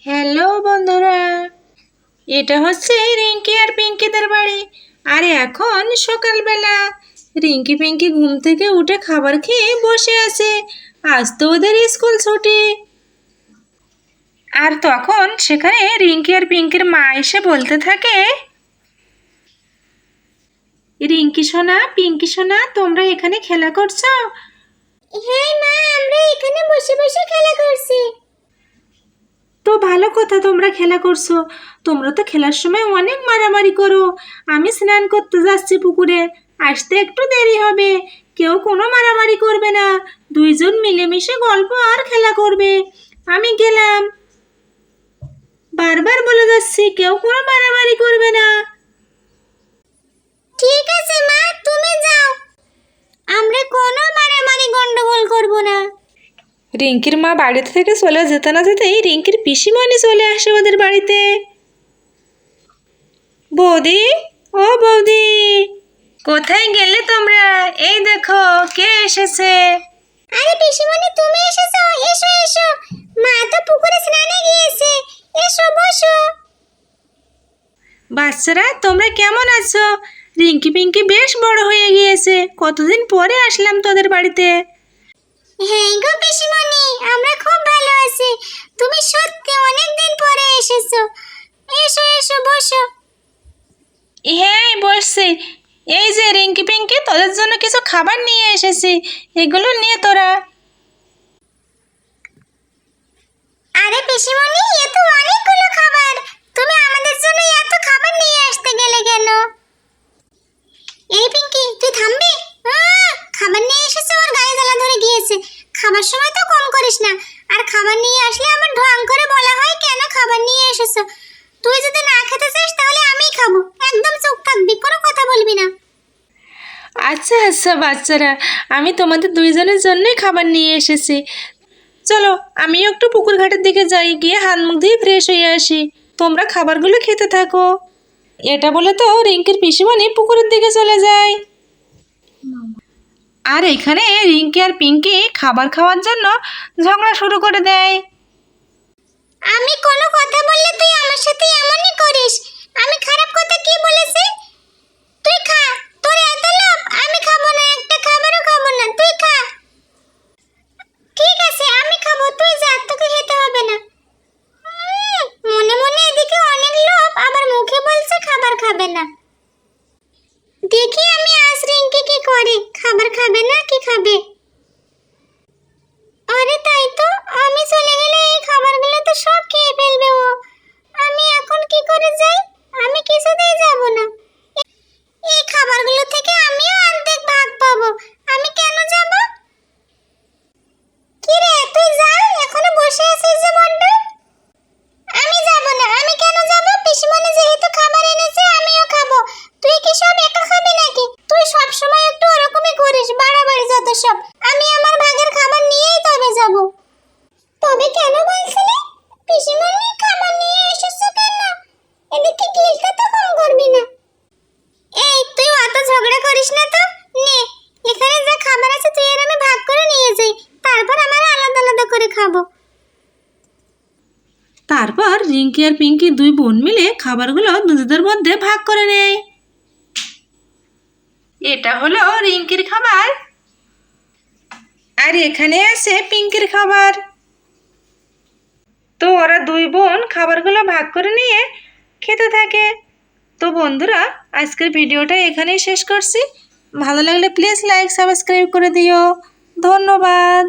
Hello বন্ধুরা, এটা হচ্ছে রিঙ্কি আর পিঙ্কিদের বাড়ি। আর এখন সকালবেলা রিঙ্কি পিঙ্কি ঘুম থেকে উঠে খাবার খেয়ে বসে আছে। আজ তো ওদের স্কুল ছুটি। আর তখন সেখানে রিঙ্কি আর পিঙ্কির মা এসে বলতে থাকে, রিঙ্কি সোনা, পিঙ্কি সোনা, তোমরা এখানে খেলা করছো? হ্যাঁ মা, আমরা এখানে বসে বসে খেলা করছি। তো ভালো কথা, তোমরা খেলা করছো। তোমরা তো খেলার সময় অনেক মারামারি করো। আমি স্নান করতে যাচ্ছি পুকুরে, আসতে একটু দেরি হবে। কেউ কোনো মারামারি করবে না, দুইজন মিলেমিশে গল্প আর খেলা করবে। আমি গেলাম, বারবার বলে যাচ্ছি কেউ কোনো মারামারি করবে না। ঠিক আছে মা, তুমি যাও, আমরা কোনো মারামারি গন্ডগোল করব না। রিঙ্কির মা বাড়িতে থেকে চলে যেতে না যেতেই রিঙ্কির পিসিমণি চলে আসে ওদের বাড়িতে। বৌদি, ও বৌদি, কোথায় গেলে তোমরা? এই দেখো কে এসেছে। আরে পিসিমণি, তুমি এসেছো? এসো এসো, মা তো পুকুরে স্নানে গিয়েছে, এসো বসো। বাচ্চারা, তোমরা কেমন আছো? রিঙ্কি পিঙ্কি বেশ বড় হয়ে গিয়েছে, কতদিন পরে আসলাম তোদের বাড়িতে। হ্যাঁ গো পিসিমণি, আমরা খুব ভালো আছি। তুমি সত্যি অনেক দিন পরে এসেছো। এসো এসো বসো। হ্যাঁ বসছি। এই যে রিঙ্কি পিঙ্কি, তোদের জন্য কিছু খাবার নিয়ে এসেছি, এগুলো নিয়ে তোরা। আরে পিসিমণি, এ তো অনেকগুলো খাবার। তুমি আমাদের জন্য এত খাবার নিয়ে আসতে গেলে কেন? এই পিঙ্কি, তুই থামবি? খাবার নিয়ে এসেছে, ওর গায়ে জ্বালা ধরে গিয়েছে। খাবার সময় তো কম করিস না, আর খাবার নিয়ে আসলে আমার ঢং করে বলা হয় কেন খাবার নিয়ে এসেছো। তুই যদি না খেতে চাস তাহলে আমিই খাবো। একদম চুপ থাকবি, কোনো কথা বলবি না। আচ্ছা আচ্ছা বাচ্চারা, আমি তোমাদের দুইজনের জন্যই খাবার নিয়ে এসেছি। চলো আমিও একটু পুকুর ঘাটের দিকে যাই, গিয়ে হাত মুখ দিয়ে ফ্রেশ হয়ে আসি। তোমরা খাবারগুলো খেতে থাকো। এটা বলে তো রিঙ্কির পিসিমণি পুকুরের দিকে চলে যায়। আর এখানে রিঙ্কি আর পিঙ্কি খাবার খাওয়ার জন্য ঝগড়া শুরু করে দেয়। আমি কোনো কথা বললে তুই আমার সাথে এমনই করিস। আমি খারাপ কথা কি বলেছি? তুই খা, তোর এত লোভ। আমি খাবো না, একটা খাবারও খাবো না, তুই খা। ঠিক আছে আমি খাবো, তুই যা, তোকে খেতে হবে না। মনে মনে এদিকে অনেক লোভ, আবার মুখে বলছে খাবার খাবে না। দেখি আমি আজ রিঙ্কি কি করে, খাবার খাবে না কি খাবে। আরে তাই তো, আমি চলে গেলে এই খাবারগুলো তো সব খেয়ে ফেলবে ও। আমি এখন কি করে যাই? আমি কিছুতেই যাব না। এই খাবারগুলো থেকে আমিও অর্ধেক ভাগ পাবো। আমি কেন যাব? কি রে, তুই যা, এখনো বসে আছিস যে বড্ড? আমি যাব না। আমি কেন যাব? পিসিমণি যেহেতু খাবার এনেছে আমিও খাবো। তুই কি সব একা খাবি নাকি? তুই সব সময় একটু ওরকমই করিস, বাড়াবাড়ি যত সব। আমি আমার ভাগের খাবার নিয়েই তবে যাব। তবে কেন বলছিলি? পিসিমণি খাবার নিয়ে এসেছো কেন? এদিকে গিলতে তো কম করবি না। এই তুই অত ঝগড়া করিস না তো। নে, এখানে যা খাবার আছে তুই আর আমি ভাগ করে নিয়ে যাই, তারপর আমরা আলাদা আলাদা করে খাবো। তারপর রিঙ্কি আর পিঙ্কি দুই বোন মিলে খাবারগুলো নিজেদের মধ্যে ভাগ করে নেয়। এটা হলো রিঙ্কির খাবার, আর এখানে আছে পিঙ্কির খাবার। তো ওরা দুই বোন খাবারগুলো ভাগ করে নিয়ে খেতে থাকে। তো বন্ধুরা, আজকের ভিডিওটা এখানেই শেষ করছি। ভালো লাগলে প্লিজ লাইক সাবস্ক্রাইব করে দিও। ধন্যবাদ।